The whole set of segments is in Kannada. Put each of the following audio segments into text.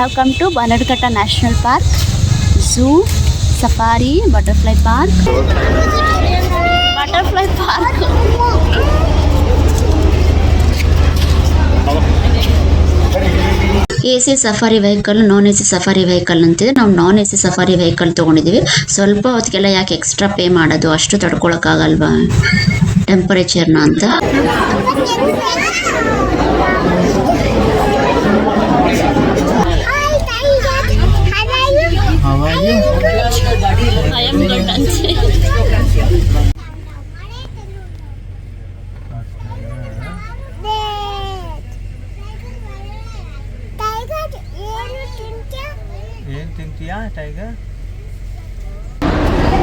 have come to Bannerghatta National Park, Zoo, Safari, Butterfly Park. Butterfly Park. AC safari vehicle, non AC safari vehicle ಅಂತಿದೆ. ನಾವು ನಾನ್ AC ಸಫಾರಿ ವೆಹಿಕಲ್ ತೊಗೊಂಡಿದ್ದೀವಿ. ಸ್ವಲ್ಪ ಹೊತ್ತಿಗೆಲ್ಲ ಯಾಕೆ ಎಕ್ಸ್ಟ್ರಾ ಪೇ ಮಾಡೋದು, ಅಷ್ಟು ತಡ್ಕೊಳಕ್ಕಾಗಲ್ವಾ ಟೆಂಪರೇಚರ್ನ ಅಂತ. ಏನು ತಿಂತೀಯಾ ಟೈಗರ್?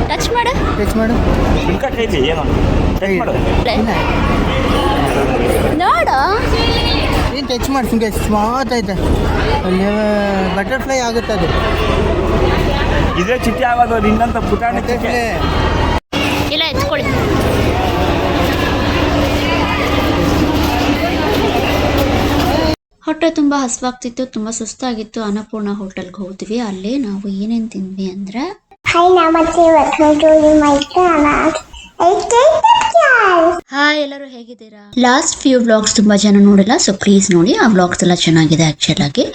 ಟಚ್ ಮಾಡು, ಟಚ್ ಮಾಡು. ಕೈಲಿ ಏನು ಟಚ್ ಮಾಡು, ನೋಡು. ಏನು ಟಚ್ ಮಾಡಿ ಸುಮ್ಮನೆ ಸ್ಮಾತ್ ಐತೆ. ಅಲ್ಲಿ ಬಟರ್ಫ್ಲೈ ಆಗುತ್ತೆ ಅದು. ಇದೇ ಚಿಟ್ಟೆ ಆಗೋದು ನಿನ್ನಂತ ಪುಟಾಣಿ ಚಿಟ್ಟೆ. ಇಲ್ಲ ಎತ್ಕೊಳ್ಳಿ. ಹೊಟ್ಟೆ ತುಂಬ ಹಸಿವಾಗ್ತಿತ್ತು, ತುಂಬ ಸುಸ್ತಾಗಿತ್ತು. ಅನ್ನಪೂರ್ಣ ಹೋಟೆಲ್ಗೆ ಹೋದ್ವಿ. ಅಲ್ಲೇ ನಾವು ಏನೇನು ತಿಂದ್ವಿ ಅಂದರೆ, ಹಾಯ್ ಎಲ್ಲರೂ ಹೇಗಿದ್ದೀರಾ? ಲಾಸ್ಟ್ ಫ್ಯೂ ವ್ಲಾಗ್ಸ್ ತುಂಬಾ ಜನ ನೋಡಿಲ್ಲ, ಸೊ ಪ್ಲೀಸ್ ನೋಡಿ. ಆ ವ್ಲಾಗ್ಸ್ ಎಲ್ಲ ಚೆನ್ನಾಗಿದೆ ಆಕ್ಚುಲ್ ಆಗಿ.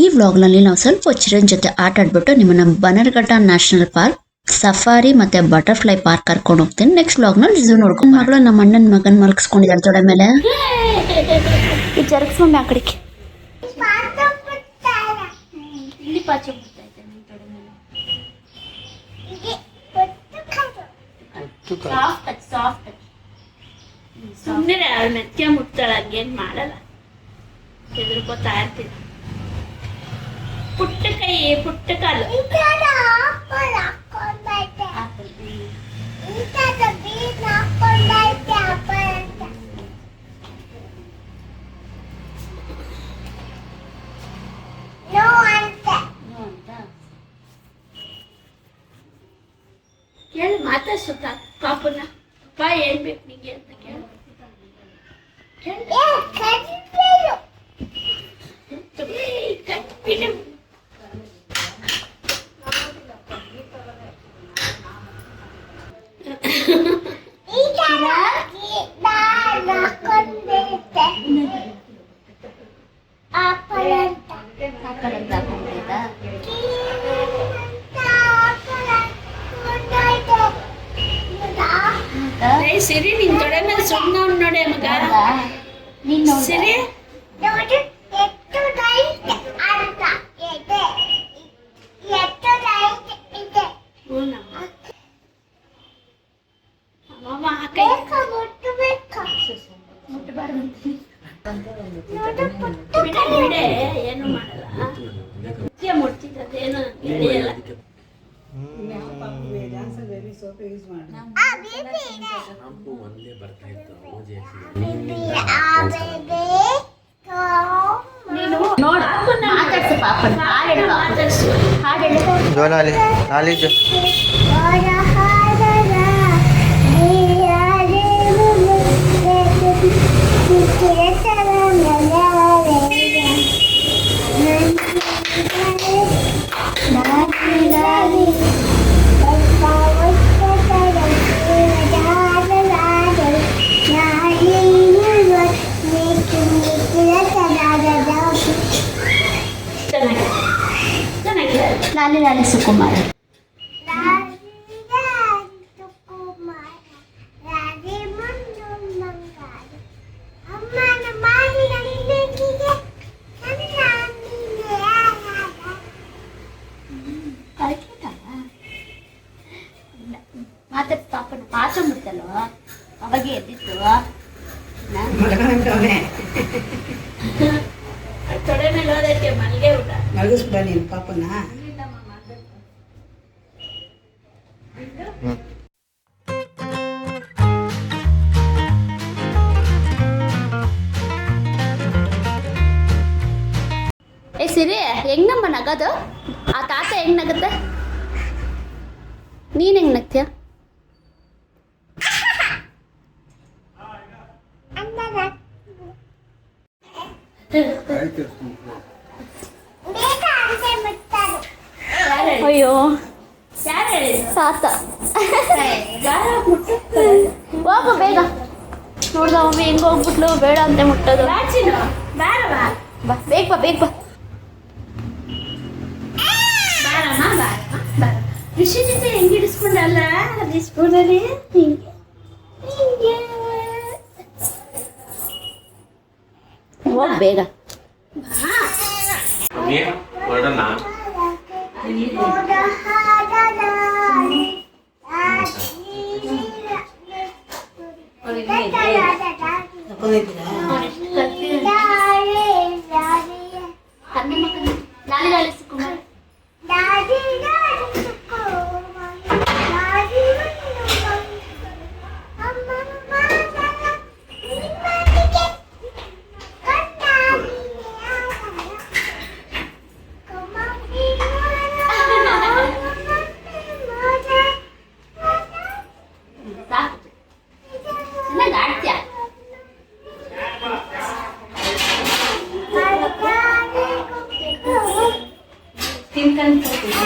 ಈ ವ್ಲಾಗ್ ನಲ್ಲಿ ನಾವು ಸ್ವಲ್ಪ ಚಿರನ್ ಜೊತೆ ಆಟ ಆಡ್ಬಿಟ್ಟು ನಿಮ್ಮನ್ನ ಬನ್ನರ್ಘಟ್ಟ ನ್ಯಾಷನಲ್ ಪಾರ್ಕ್, ಸಫಾರಿ ಮತ್ತೆ ಬಟರ್ಫ್ಲೈ ಪಾರ್ಕ್ ಕರ್ಕೊಂಡು ಹೋಗ್ತೀನಿ. ನೆಕ್ಸ್ಟ್ ವ್ಲಾಗ್ ನಲ್ಲಿ ಝೂ ನೋಡ್ಕೊಂಡು. ಮಗಳು ನಮ್ಮ ಅಣ್ಣನ ಮಗನ್ ಮಲಗಿಸ್ಕೊಂಡಿದ್ದಾರೆ ತೊಡೆ ಮೇಲೆ. ಈ ಜರುಗಿಸ್ಕೊಂಡು ಆ ಕಡೆಗೆ ಸುಮ್ಮನೆ ಅವ್ರ ಮೆತ್ಕೆ ಮುಟ್ತಾಳ, ಹಂಗೇನ್ ಮಾಡಲ್ಲ, ಹೆದರ್ಕೋತಾ ಇರ್ತೀನಿ. ಪುಟ್ಟ ಕೈ ಪುಟ್ಟ ಕಾಲು. ಕೇಳಿ ಮಾತಾಡ್ಸು ಪಾಪನ. ಅಪ್ಪ ಏನ್ ಬೇಕು ನಿಂಗೆ ಅಂತ ಕೇಳು. ಸಿರಿ ನಿನ್ ತೊಡೆ ಮೇಲೆ ಸುಮ್ಮನೆ ನೋಡೆ ಮಗ. ಸಿರಿ ಬಿಡೆ ಏನು ಮಾಡಲ್ಲ, ಮುಟ್ತಿದ್ದೇನು ಹಿಡಿಯಲ್ಲ. ಲಾಲಿ ಲಾಲಿ ಸುಕುಮಾರ. ಮಾತಾಡ್ ಪಾಪನ ಪಾಠ ಮುಡ್ತಲ್ವ ಅವಾಗೆ ಎದ್ದಿತ್ತು. ತೊಡೆ ಮೇಲೆ ಹೋದಕ್ಕೆ ಮಲ್ಗೆ ಊಟ ಮಲಗಿಸ್ಬಿಡ ನೀನು ಪಾಪನ. ಏ ಸಿರಿ, ಹೆಂಗಮ್ಮ ನಗದು? ಆ ತಾತ ಹೆಂಗ್ ನಗುತ್ತೆ? ನೀನ್ ಹೆಂಗ್ ನಗ್ತೀಯ? ಅಯ್ಯೋ ಯಾರು ಹೇಳಿದ್ರು ತಾತ ಗಾರ ಮುಟ್ಟುತ್ತೆ ಹೋಗು ಬೇಗ. ನೋಡ್ದ ಮಮ್ಮಿ ಹೆಂಗ್ ಹೋಗ್ಬಿಟ್ಲು, ಬೇಡ ಅಂತ ಮುಟ್ಟೋದು. ಬಾಚಿನ ಬಾರವಾ ಬಾ ಬೇಗ ಬಾ ಬೇಗ ಬಾ. ಬಾರಮ್ಮ ಬಾರ ಋಷಿ ಜೊತೆ ಹೆಂಗ್ ಹಿಡಿಸ್ಕೊಂಡಲ್ಲ ಅಲ್ಲಿ ಸ್ಕೂಲಲ್ಲಿ ಹಿಂಗೆ ಹಿಂಗೆ ಹೋಗ್ ಬೇಗ. ಹೊರಡೋಣ.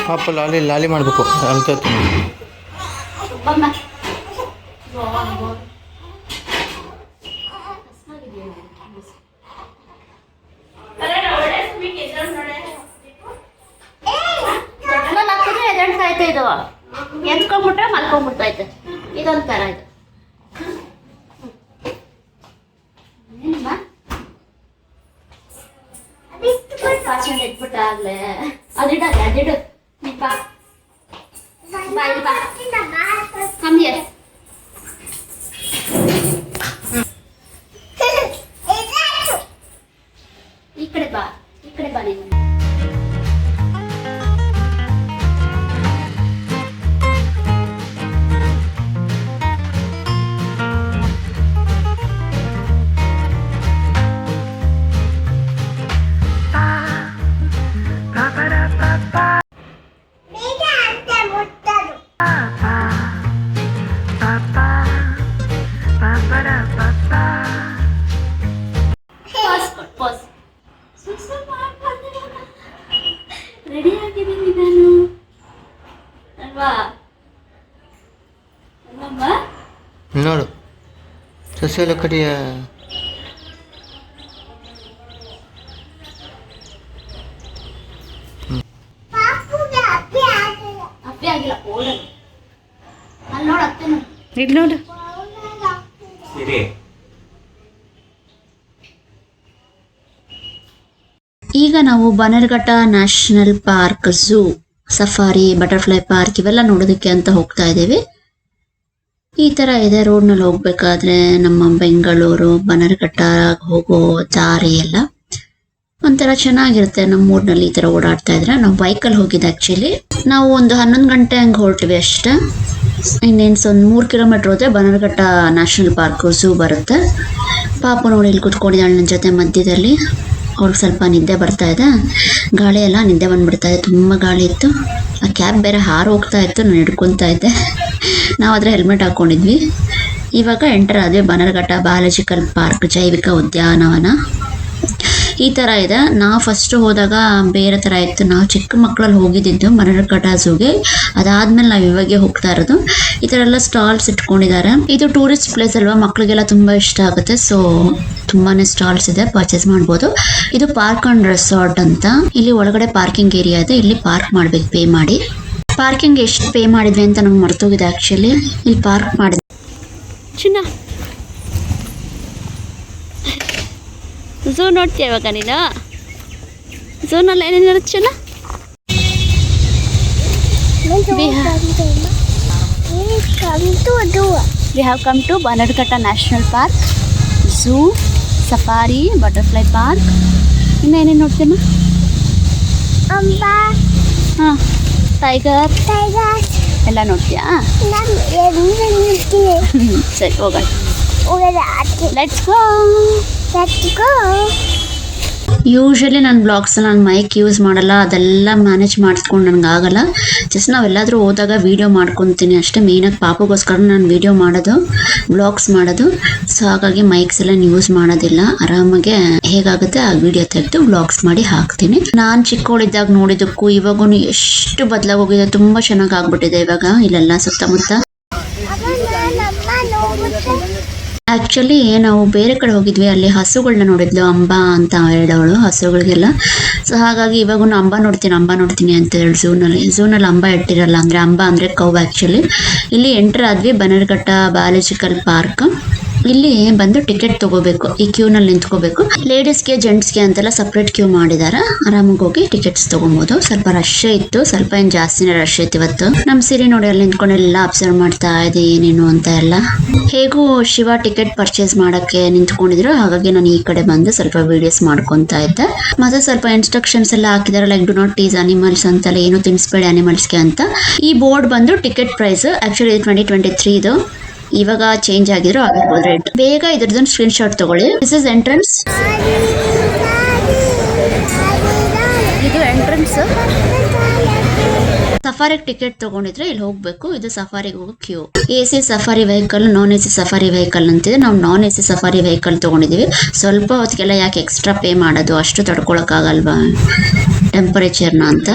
ಪಾಪ ಲಾಲಿ ಲಾಲಿ ಮಾಡಬೇಕು ಅಲ್ತೈತೆ. ಎದಳ್ತೈತೆ ಇದು, ಎತ್ಕೊಂಡ್ಬಿಟ್ರೆ ಮಲ್ಕೊಂಡ್ಬಿಡ್ತೈತೆ. ಇದೊಂದು ಥರ ಇದು. ಇಟ್ಬಿಟ್ಟ ಆಗ್ಲೇ ಅದಿಡು ಬಾ ಬಾ ಇಲ್ಲಿ ಬಾ. Come here. ಈ ಕಡೆ ಬಾ ನೀನು. ರೆಡಿ ಆಗಿದ್ದೀನಿ ನಾನು ಅಲ್ವಾ ಅಲ್ಲಮ್ಮ? ನೋಡು ಸಸ್ಯಲ ಕಡಿಯ ಅಪ್ಪೆ ಆಗಿಲ್ಲ ಓಡಲ್ಲ. ಅಲ್ಲಿ ನೋಡು ಅತ್ತೆ ನೋಡು. ಇಲ್ಲಿ ನೋಡು ಸರಿ. ಈಗ ನಾವು Bannerghatta national park, zoo, safari, butterfly park ಇವೆಲ್ಲ ನೋಡೋದಕ್ಕೆ ಅಂತ ಹೋಗ್ತಾ ಇದ್ದೀವಿ. ಈ ಥರ ಇದೆ ರೋಡ್ನಲ್ಲಿ ಹೋಗ್ಬೇಕಾದ್ರೆ ನಮ್ಮ ಬೆಂಗಳೂರು ಬನ್ನರ್ಘಟ್ಟ ಹೋಗೋ ದಾರಿ ಎಲ್ಲ ಒಂಥರ ಚೆನ್ನಾಗಿರುತ್ತೆ. ನಮ್ಮ ಊರಿನಲ್ಲಿ ಈ ಥರ ಓಡಾಡ್ತಾ ಇದ್ರೆ ನಾವು ಬೈಕಲ್ಲಿ ಹೋಗಿದ್ದು ಆ್ಯಕ್ಚುಲಿ. ನಾವು ಒಂದು 11 ಗಂಟೆ ಹಂಗೆ ಹೊರಟ್ವಿ ಅಷ್ಟೇ. ಇನ್ನೇನು ಒಂದು 3 ಕಿಲೋಮೀಟ್ರ್ ಹೋದರೆ ಬನ್ನರ್ಘಟ್ಟ ನ್ಯಾಷನಲ್ ಪಾರ್ಕು, ಝೂ ಬರುತ್ತೆ. ಪಾಪ ನೋಡಿ ಇಲ್ಲಿ ಕೂತ್ಕೊಂಡಿದ್ದಾಳೆ ನನ್ನ ಜೊತೆ ಮಧ್ಯದಲ್ಲಿ. ಅವ್ಳಿಗೆ ಸ್ವಲ್ಪ ನಿದ್ದೆ ಬರ್ತಾ ಇದೆ, ಗಾಳಿ ಎಲ್ಲ ನಿದ್ದೆ ಬಂದ್ಬಿಡ್ತಾ ಇದೆ, ತುಂಬ ಗಾಳಿ ಇತ್ತು. ಆ ಕ್ಯಾಬ್ ಬೇರೆ ಹಾರು ಹೋಗ್ತಾ ಇತ್ತು, ನಾನು ಹಿಡ್ಕೊತಾ ಇದ್ದೆ. ನಾವು ಅದರ ಹೆಲ್ಮೆಟ್ ಹಾಕ್ಕೊಂಡಿದ್ವಿ. ಇವಾಗ ಎಂಟರ್ ಆದ್ವಿ ಬನ್ನರ್ಘಟ್ಟ ಬಯಾಲಜಿಕಲ್ ಪಾರ್ಕ್, ಜೈವಿಕ ಉದ್ಯಾನವನ. ಈ ಥರ ಇದೆ. ನಾವು ಫಸ್ಟ್ ಹೋದಾಗ ಬೇರೆ ಥರ ಇತ್ತು. ನಾವು ಚಿಕ್ಕ ಮಕ್ಕಳಲ್ಲಿ ಹೋಗಿದ್ದು ಬನ್ನರ್ಘಟ್ಟ ಝೂಗೆ. ಅದಾದ್ಮೇಲೆ ನಾವು ಇವಾಗೆ ಹೋಗ್ತಾ ಇರೋದು. ಈ ಥರ ಎಲ್ಲ ಸ್ಟಾಲ್ಸ್ ಇಟ್ಕೊಂಡಿದ್ದಾರೆ. ಇದು ಟೂರಿಸ್ಟ್ ಪ್ಲೇಸ್ ಅಲ್ವಾ, ಮಕ್ಕಳಿಗೆಲ್ಲ ತುಂಬ ಇಷ್ಟ ಆಗುತ್ತೆ. ಸೊ ತುಂಬಾ ಸ್ಟಾಲ್ಸ್ ಇದೆ, ಪರ್ಚೇಸ್ ಮಾಡ್ಬೋದು. ಇದು ಪಾರ್ಕ್ ಅಂಡ್ ರೆಸಾರ್ಟ್ ಅಂತ. ಇಲ್ಲಿ ಒಳಗಡೆ ಪಾರ್ಕಿಂಗ್ ಏರಿಯಾ ಇದೆ, ಇಲ್ಲಿ ಪಾರ್ಕ್ ಮಾಡ್ಬೇಕು ಪೇ ಮಾಡಿ. ಪಾರ್ಕಿಂಗ್ ಎಷ್ಟು ಪೇ ಮಾಡಿದ್ವಿ ಅಂತ ನಂಗೆ ಮರ್ತೋಗಿದೆ ಆ್ಯಕ್ಚುಲಿ. ಇಲ್ಲಿ ಪಾರ್ಕ್ ಮಾಡಿದ್ವಿ. ಚಿನ್ನ ಝೂ ನೋಡ್ತೀಯ ಇವಾಗ ನೀನು? ಝೂನಲ್ಲಿ ಏನೇನಿರುತ್ತೆ ಚಿನ್ನ? We have come to Bannerghatta National Park, Zoo, Safari, Butterfly Park. ಇನ್ನು ಏನೇನು ನೋಡ್ತೀನ? ಹಾಂ, ಟೈಗರ್ ಎಲ್ಲ ನೋಡ್ತೀಯಾ? ಸರಿ ಹೋಗೋಣ. Let's go. ಯೂಶಲಿ ನನ್ನ ಬ್ಲಾಗ್ಸ್ ನಾನು ಮೈಕ್ ಯೂಸ್ ಮಾಡಲ್ಲ, ಅದೆಲ್ಲ ಮ್ಯಾನೇಜ್ ಮಾಡಿಸ್ಕೊಂಡು ನನಗೆ ಆಗಲ್ಲ. ಜಸ್ಟ್ ನಾವೆಲ್ಲಾದರೂ ಹೋದಾಗ ವೀಡಿಯೋ ಮಾಡ್ಕೊತೀನಿ ಅಷ್ಟೇ. ಮೇಯ್ನಾಗಿ ಪಾಪಗೋಸ್ಕರ ನಾನು ವೀಡಿಯೋ ಮಾಡೋದು, ಬ್ಲಾಗ್ಸ್ ಮಾಡೋದು. ಸೊ ಹಾಗಾಗಿ ಮೈಕ್ಸ್ ಎಲ್ಲ ಯೂಸ್ ಮಾಡೋದಿಲ್ಲ. ಆರಾಮಾಗೆ ಹೇಗಾಗುತ್ತೆ ಆ ವಿಡಿಯೋ ತೆಗೆದು ಬ್ಲಾಗ್ಸ್ ಮಾಡಿ ಹಾಕ್ತೀನಿ. ನಾನು ಚಿಕ್ಕವಳಿದ್ದಾಗ ನೋಡಿದ್ದಕ್ಕೂ ಇವಾಗೂ ಎಷ್ಟು ಬದಲಾಗೋಗಿದೆ, ತುಂಬ ಚೆನ್ನಾಗಿ ಆಗ್ಬಿಟ್ಟಿದೆ ಇವಾಗ ಇಲ್ಲೆಲ್ಲ ಸುತ್ತಮುತ್ತ. ಆ್ಯಕ್ಚುಲಿ ನಾವು ಬೇರೆ ಕಡೆ ಹೋಗಿದ್ವಿ, ಅಲ್ಲಿ ಹಸುಗಳನ್ನ ನೋಡಿದ್ಲು, ಅಂಬಾ ಅಂತ ಹೇಳೋಳು ಹಸುಗಳಿಗೆಲ್ಲ. ಸೊ ಹಾಗಾಗಿ ಇವಾಗೂ ಅಂಬಾ ನೋಡ್ತೀನಿ ಅಂತ ಹೇಳಿ ಝೂನಲ್ಲಿ ಅಂಬಾ ಇಟ್ಟಿರಲ್ಲ, ಅಂದರೆ ಅಂಬಾ ಅಂದರೆ ಕೌ. ಆ್ಯಕ್ಚುಲಿ ಇಲ್ಲಿ ಎಂಟ್ರ್ ಆದ್ವಿ, ಬನ್ನರ್ಘಟ್ಟ ಬಯಾಲಜಿಕಲ್ ಪಾರ್ಕ್. ಇಲ್ಲಿ ಬಂದು ಟಿಕೆಟ್ ತಗೋಬೇಕು, ಈ ಕ್ಯೂನಲ್ಲಿ ನಿಂತ್ಕೋಬೇಕು. ಲೇಡೀಸ್ಗೆ ಜೆಂಟ್ಸ್ಗೆ ಅಂತೆಲ್ಲ ಸಪ್ರೇಟ್ ಕ್ಯೂ ಮಾಡಿದಾರೆ. ಆರಾಮಾಗಿ ಹೋಗಿ ಟಿಕೆಟ್ಸ್ ತಗೊಬೋದು. ಸ್ವಲ್ಪ ರಶ್ ಇತ್ತು, ಸ್ವಲ್ಪ ಏನು ಜಾಸ್ತಿನೇ ರಶ್ ಇತ್ತು ಇವತ್ತು. ನಮ್ಮ ಸಿರಿ ನೋಡಿ ಅಲ್ಲಿ ನಿಂತ್ಕೊಂಡು ಎಲ್ಲ ಅಬ್ಸರ್ವ್ ಮಾಡ್ತಾ ಇದೆ ಏನೇನು ಅಂತ ಎಲ್ಲ. ಹೇಗೂ ಶಿವ ಟಿಕೆಟ್ ಪರ್ಚೇಸ್ ಮಾಡಕ್ಕೆ ನಿಂತ್ಕೊಂಡಿದ್ರು, ಹಾಗಾಗಿ ನಾನು ಈ ಕಡೆ ಬಂದು ಸ್ವಲ್ಪ ವಿಡಿಯೋಸ್ ಮಾಡ್ಕೊತಾ ಇದ್ದೆ. ಮತ್ತೆ ಸ್ವಲ್ಪ ಇನ್ಸ್ಟ್ರಕ್ಷನ್ಸ್ ಎಲ್ಲ ಹಾಕಿದಾರೆ, like do not tease animals ಅಂತೆಲ್ಲ, ಏನು ತಿನ್ಸ್ಬೇಡಿ ಅನಿಮಲ್ಸ್ಗೆ ಅಂತ. ಈ ಬೋರ್ಡ್ ಬಂದು ಟಿಕೆಟ್ ಪ್ರೈಸ್ ಆಕ್ಚುಲಿ 2023 ಇದು, ಇವಾಗ ಚೇಂಜ್ ಆಗಿದ್ರು ಆಗಿರ್ಬೋದು ರೇಟ್. ಬೇಗ ಇದ್ರದ್ದು ಸ್ಕ್ರೀನ್ ಶಾಟ್ ತಗೊಳ್ಳಿ. This is entrance. ಇದು ಎಂಟ್ರೆನ್ಸ್. ಸಫಾರಿಗೆ ಟಿಕೆಟ್ ತಗೊಂಡಿದ್ರೆ ಇಲ್ಲಿ ಹೋಗ್ಬೇಕು. ಇದು ಸಫಾರಿಗೆ ಹೋಗೋ Q. AC safari vehicle, non AC safari vehicle ಅಂತಿದೆ. ನಾವು ನಾನ್ AC ಸಫಾರಿ ವೆಹಿಕಲ್ ತಗೊಂಡಿದೀವಿ. ಸ್ವಲ್ಪ ಹೊತ್ತಿಗೆಲ್ಲ ಯಾಕೆ ಎಕ್ಸ್ಟ್ರಾ ಪೇ ಮಾಡೋದು, ಅಷ್ಟು ತಡ್ಕೊಳಕ್ಕಾಗಲ್ವಾ ಟೆಂಪರೇಚರ್ನ ಅಂತ.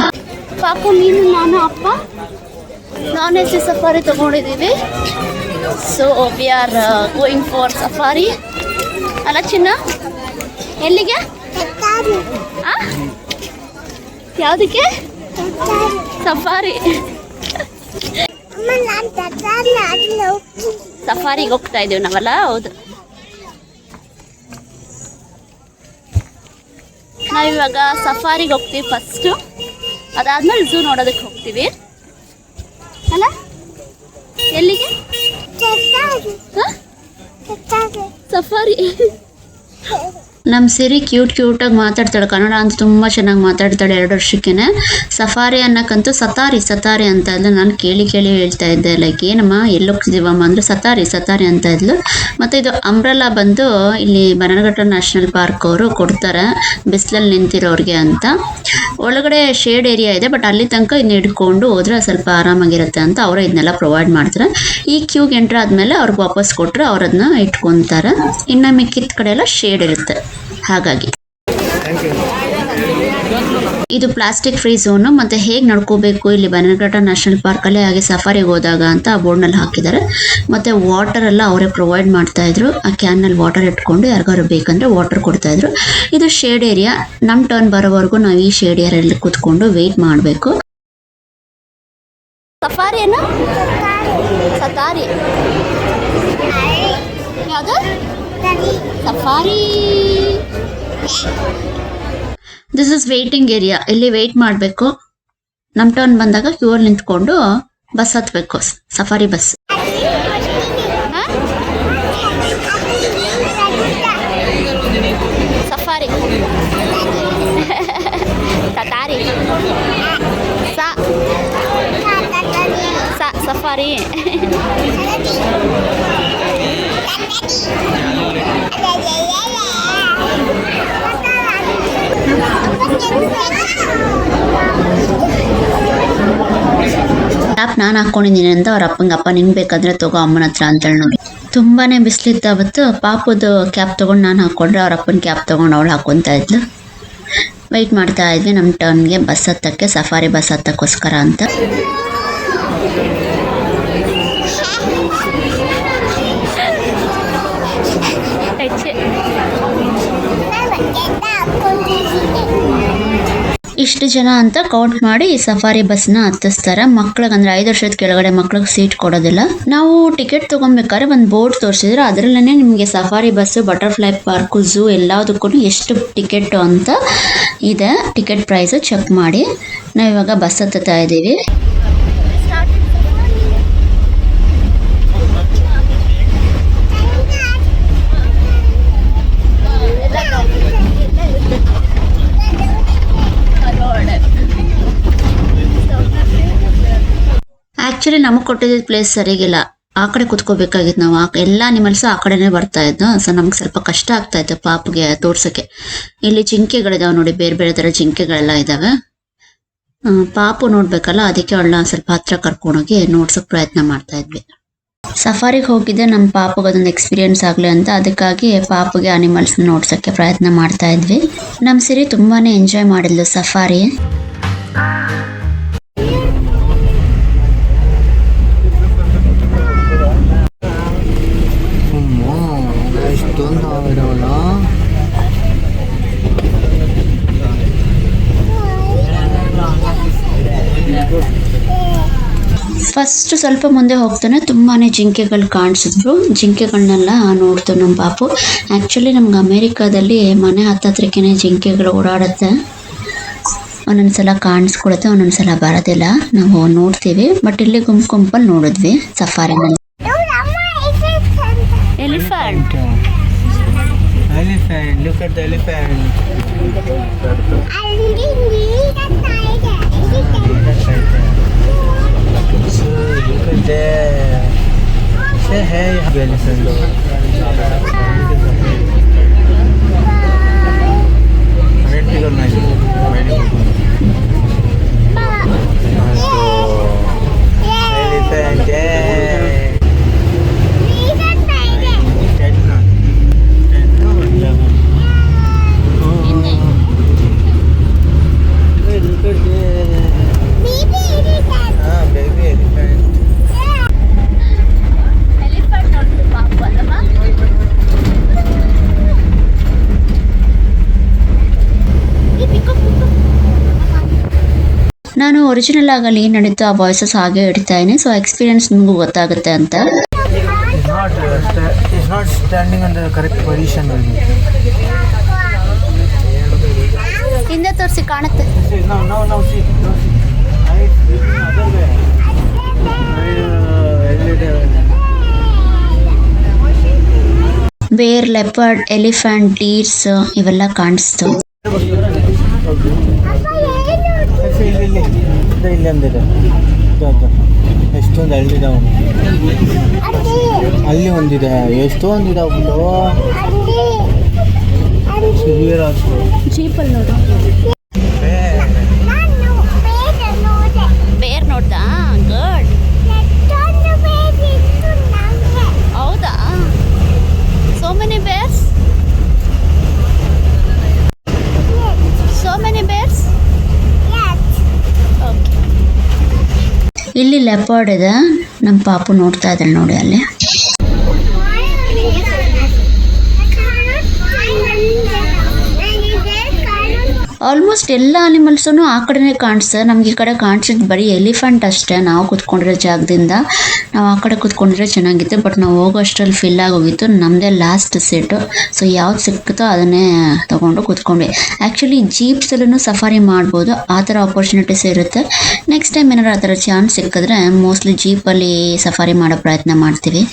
ಪಾಪು ನೀನು ನಾನು ಅಪ್ಪ ನಾನ್ AC ಸಫಾರಿ ತಗೊಂಡಿದ್ದೀವಿ. So we are going for safari. ಅಲ್ಲ ಚಿನ್ನ, ಎಲ್ಲಿಗೆ? ಯಾವುದಕ್ಕೆ? ಸಫಾರಿ. ಸಫಾರಿಗೆ ಹೋಗ್ತಾ ಇದೀವಿ ನಾವಲ್ಲ. ಹೌದು, ನಾವಿವಾಗ ಸಫಾರಿಗೆ ಹೋಗ್ತೀವಿ ಫಸ್ಟು, ಅದಾದ್ಮೇಲೆ ಝೂ ನೋಡೋದಕ್ಕೆ ಹೋಗ್ತೀವಿ ಅಲ್ಲ. ಎಲ್ಲಿಗೆ? ಸಫಾರಿ. ನಮ್ಮ ಸಿರಿ ಕ್ಯೂಟಾಗಿ ಮಾತಾಡ್ತಾಳೆ. ಕನ್ನಡ ಅಂತ ತುಂಬ ಚೆನ್ನಾಗಿ ಮಾತಾಡ್ತಾಳೆ. 2 ವರ್ಷಕ್ಕೇನೆ. ಸಫಾರಿ ಅನ್ನಕ್ಕಂತೂ ಸತಾರಿ ಅಂತ ಇದ್ಲು. ನಾನು ಕೇಳಿ ಹೇಳ್ತಾ ಇದ್ದೆ, ಲೈಕ್ ಏನಮ್ಮ ಎಲ್ಲಿ ಹೋಗ್ತಿದ್ದೀವಮ್ಮ ಅಂದರೆ ಸತಾರಿ ಅಂತ ಇದ್ಲು. ಮತ್ತು ಇದು ಅಂಬ್ರೆಲಾ ಬಂದು ಇಲ್ಲಿ ಬನ್ನರ್ಘಟ್ಟ ನ್ಯಾಷನಲ್ ಪಾರ್ಕ್ ಅವರು ಕೊಡ್ತಾರೆ ಬಿಸಿಲಲ್ಲಿ ನಿಂತಿರೋರಿಗೆ ಅಂತ. ಒಳಗಡೆ ಶೇಡ್ ಏರಿಯಾ ಇದೆ, ಬಟ್ ಅಲ್ಲಿ ತನಕ ಇದನ್ನ ಹಿಡ್ಕೊಂಡು ಹೋದ್ರೆ ಸ್ವಲ್ಪ ಆರಾಮಾಗಿರುತ್ತೆ ಅಂತ ಅವರೇ ಇದನ್ನೆಲ್ಲ ಪ್ರೊವೈಡ್ ಮಾಡ್ತಾರೆ. ಈ ಕ್ಯೂಗೆ ಎಂಟ್ರ್ ಆದಮೇಲೆ ಅವ್ರಿಗೆ ವಾಪಸ್ ಕೊಟ್ಟರೆ ಅವ್ರು ಅದನ್ನ ಇಟ್ಕೊತಾರೆ. ಇನ್ನು ಮಿಕ್ಕಿದ ಕಡೆ ಎಲ್ಲ ಶೇಡ್ ಇರುತ್ತೆ. ಹಾಗಾಗಿ ಇದು ಪ್ಲಾಸ್ಟಿಕ್ ಫ್ರೀ ಝೋನು. ಮತ್ತು ಹೇಗೆ ನಡ್ಕೋಬೇಕು ಇಲ್ಲಿ ಬನ್ನರ್ಘಟ್ಟ ನ್ಯಾಷನಲ್ ಪಾರ್ಕಲ್ಲೇ ಹಾಗೆ ಸಫಾರಿಗೆ ಹೋದಾಗ ಅಂತ ಆ ಬೋರ್ಡ್ನಲ್ಲಿ ಹಾಕಿದ್ದಾರೆ. ಮತ್ತು ವಾಟರ್ ಎಲ್ಲ ಅವರೇ ಪ್ರೊವೈಡ್ ಮಾಡ್ತಾಯಿದ್ರು. ಆ ಕ್ಯಾನ್ನಲ್ಲಿ ವಾಟರ್ ಇಟ್ಕೊಂಡು ಯಾರಿಗಾರು ಬೇಕಂದರೆ ವಾಟರ್ ಕೊಡ್ತಾಯಿದ್ರು. ಇದು ಶೇಡ್ ಏರಿಯಾ. ನಮ್ಮ ಟರ್ನ್ ಬರೋವರೆಗೂ ನಾವು ಈ ಶೇಡ್ ಏರಿಯಲ್ಲಿ ಕೂತ್ಕೊಂಡು ವೆಯ್ಟ್ ಮಾಡಬೇಕು. ಸಫಾರಿ ಏನು? ಸತಾರಿ. ಯಾವುದು? Safari. This is waiting area. ಇಲ್ಲಿ ವೆಯ್ಟ್ ಮಾಡಬೇಕು. ನಮ್ಮ ಟರ್ನ್ ಬಂದಾಗ ಕ್ಯೂರ್ ನಿಂತ್ಕೊಂಡು ಬಸ್ ಹತ್ಬೇಕು, ಸಫಾರಿ ಬಸ್. ಸಫಾರಿ. ಸತಾರಿ. ಸಫಾರಿ. ಟ್ಯಾಪ್ ನಾನು ಹಾಕ್ಕೊಂಡಿದ್ದೀನಿ ಅಂತ ಅವ್ರ ಅಪ್ಪ ನಿಂಗೆ ಬೇಕಾದ್ರೆ ತಗೋ ಅಮ್ಮನ ಹತ್ರ ಅಂತೇಳಿ ನೋಡಿ. ತುಂಬಾ ಬಿಸಿಲಿತ್ತು ಅವತ್ತು. ಪಾಪದು ಕ್ಯಾಪ್ ತೊಗೊಂಡು ನಾನು ಹಾಕ್ಕೊಂಡ್ರೆ ಅವ್ರ ಅಪ್ಪನ ಕ್ಯಾಪ್ ತೊಗೊಂಡು ಅವಳು ಹಾಕ್ಕೊತಾ ಇದ್ಲು. ವೆಯ್ಟ್ ಮಾಡ್ತಾ ಇದ್ವಿ ನಮ್ಮ ಟರ್ನ್ಗೆ ಬಸ್ ಹತ್ತಕ್ಕೆ, ಸಫಾರಿ ಬಸ್ ಹತ್ತಕ್ಕೋಸ್ಕರ ಅಂತ. ಇಷ್ಟು ಜನ ಅಂತ ಕೌಂಟ್ ಮಾಡಿ ಸಫಾರಿ ಬಸ್ನ ಹತ್ತಿಸ್ತಾರೆ. ಮಕ್ಳಿಗೆ ಅಂದರೆ 5 ವರ್ಷದ ಕೆಳಗಡೆ ಮಕ್ಳಿಗೆ ಸೀಟ್ ಕೊಡೋದಿಲ್ಲ. ನಾವು ಟಿಕೆಟ್ ತೊಗೊಬೇಕಾದ್ರೆ ಒಂದು ಬೋರ್ಡ್ ತೋರಿಸಿದ್ರೆ ಅದರಲ್ಲೇ ನಿಮಗೆ safari bus, butterfly park, zoo ಎಲ್ಲದಕ್ಕೂ ಎಷ್ಟು ಟಿಕೆಟು ಅಂತ ಇದೆ. ಟಿಕೆಟ್ ಪ್ರೈಸು ಚೆಕ್ ಮಾಡಿ. ನಾವಿವಾಗ ಬಸ್ ಹತ್ತುತ್ತಾ ಇದ್ದೀವಿ. ಆ್ಯಕ್ಚುಲಿ ನಮಗೆ ಕೊಟ್ಟಿದ್ದ ಪ್ಲೇಸ್ ಸರಿಗಿಲ್ಲ. ಆ ಕಡೆ ಕುತ್ಕೋಬೇಕಾಗಿತ್ತು ನಾವು. ಎಲ್ಲ ಅನಿಮಲ್ಸ್ ಆ ಕಡೆನೇ ಬರ್ತಾ ಇದ್ದು. ಸೊ ನಮ್ಗೆ ಸ್ವಲ್ಪ ಕಷ್ಟ ಆಗ್ತಾ ಇತ್ತು ಪಾಪುಗೆ ತೋರ್ಸಕ್ಕೆ. ಇಲ್ಲಿ ಜಿಂಕೆಗಳಿದಾವೆ ನೋಡಿ, ಬೇರೆ ಬೇರೆ ತರ ಜಿಂಕೆಗಳೆಲ್ಲ ಇದಾವೆ. ಪಾಪು ನೋಡ್ಬೇಕಲ್ಲ, ಅದಕ್ಕೆ ಅವಳನ್ನ ಸ್ವಲ್ಪ ಹತ್ರ ಕರ್ಕೊಂಡೋಗಿ ನೋಡ್ಸಕ್ ಪ್ರಯತ್ನ ಮಾಡ್ತಾ ಇದ್ವಿ. ಸಫಾರಿಗೆ ಹೋಗಿದ್ದೆ ನಮ್ಮ ಪಾಪುಗೆ ಅದೊಂದು ಎಕ್ಸ್ಪೀರಿಯನ್ಸ್ ಆಗ್ಲಿ ಅಂತ, ಅದಕ್ಕಾಗಿ ಪಾಪುಗೆ ಅನಿಮಲ್ಸ್ ನೋಡ್ಸಕ್ಕೆ ಪ್ರಯತ್ನ ಮಾಡ್ತಾ ಇದ್ವಿ. ನಮ್ ಸಿರಿ ತುಂಬಾನೇ ಎಂಜಾಯ್ ಮಾಡಿದ್ಲು ಸಫಾರಿ. ಫಸ್ಟ್ ಸ್ವಲ್ಪ ಮುಂದೆ ಹೋಗ್ತಾನೆ ತುಂಬಾನೇ ಜಿಂಕೆಗಳು ಕಾಣಿಸಿದ್ರು. ಜಿಂಕೆಗಳನ್ನೆಲ್ಲ ನೋಡ್ತು ನಮ್ಮ ಪಾಪು. ಆಕ್ಚುಲಿ ನಮ್ಗೆ ಅಮೇರಿಕಾದಲ್ಲಿ ಮನೆ ಹತ್ತತ್ರಕ್ಕೇನೆ ಜಿಂಕೆಗಳು ಓಡಾಡುತ್ತೆ. ಒಂದೊಂದ್ಸಲ ಕಾಣಿಸ್ಕೊಳುತ್ತೆ, ಒಂದೊಂದ್ಸಲ ಬರೋದಿಲ್ಲ. ನಾವು ನೋಡ್ತೀವಿ, ಬಟ್ ಇಲ್ಲಿ ಗುಂಪಲ್ಲಿ ನೋಡಿದ್ವಿ ಸಫಾರಿನಲ್ಲಿ. Elephant. Elephant, look at the elephant. So look at there. Say hey, elephant. Elephant, yeah. ನಾನು ಒರಿಜಿನಲ್ ಆಗಲ್ಲಿ ಏನು ನಡೀತು ಆ ವಾಯ್ಸಸ್ ಹಾಗೆ ಇಡ್ತಾ ಇದ್ದೀನಿ. ಸೊ ಎಕ್ಸ್ಪೀರಿಯನ್ಸ್ ನಿಮಗೂ ಗೊತ್ತಾಗುತ್ತೆ ಅಂತ. It's not standing on the correct position. ಹಿಂದೆ ತೋರಿಸಿ ಕಾಣುತ್ತೆ. Now see. Other way. ಬೇರ್, ಲೆಪರ್ಡ್, ಎಲಿಫೆಂಟ್, ಡೀರ್ಸ್ ಇವೆಲ್ಲ ಕಾಣಿಸ್ತು. ಇಲ್ಲಿ ಒಂದಿದೆ, ಎಷ್ಟೊಂದು ಹಳ್ಳಿದಾವ. ಅಲ್ಲಿ ಒಂದಿದೆ, ಎಷ್ಟೊಂದಿದಾವ. ಜೀಪಲ್ಲಿ ನೋಡು. ಬೇರ್ ನೋಡ್ದಾ? ಗುಡ್. ಹೌದಾ? So many ಬೇರ್ಸ್? So many ಬೇರ್ಸ್? ಇಲ್ಲಿ ಲೆಪರ್ಡ್ ಇದೆ. ನಮ್ಮ ಪಾಪು ನೋಡ್ತಾ ಇದ್ದಾಳೆ ನೋಡಿ ಅಲ್ಲಿ. ಆಲ್ಮೋಸ್ಟ್ ಎಲ್ಲ ಅನಿಮಲ್ಸೂ ಆ ಕಡೆನೇ ಕಾಣಿಸ್ತದೆ. ನಮ್ಗೆ ಈ ಕಡೆ ಕಾಣಿಸಿದ್ದು ಬರೀ ಎಲಿಫೆಂಟ್ ಅಷ್ಟೇ. ನಾವು ಕುತ್ಕೊಂಡಿರೋ ಜಾಗದಿಂದ ನಾವು ಆ ಕಡೆ ಕುತ್ಕೊಂಡಿರೋ ಚೆನ್ನಾಗಿತ್ತು. ಬಟ್ ನಾವು ಹೋಗೋ ಅಷ್ಟರಲ್ಲಿ ಫಿಲ್ ಆಗೋಗಿತ್ತು. ನಮ್ಮದೇ ಲಾಸ್ಟ್ ಸೀಟು. ಸೊ ಯಾವ್ದು ಸಿಕ್ತೋ ಅದನ್ನೇ ತೊಗೊಂಡು ಕುತ್ಕೊಂಡ್ವಿ. ಆ್ಯಕ್ಚುಲಿ ಜೀಪ್ಸಲ್ಲೂ ಸಫಾರಿ ಮಾಡ್ಬೋದು, ಆ ಥರ ಆಪರ್ಚುನಿಟೀಸ್ ಇರುತ್ತೆ. ನೆಕ್ಸ್ಟ್ ಟೈಮ್ ಏನಾದ್ರು ಆ ಥರ ಚಾನ್ಸ್ ಸಿಕ್ಕಿದ್ರೆ ಮೋಸ್ಟ್ಲಿ ಜೀಪಲ್ಲಿ ಸಫಾರಿ ಮಾಡೋ ಪ್ರಯತ್ನ ಮಾಡ್ತೀವಿ.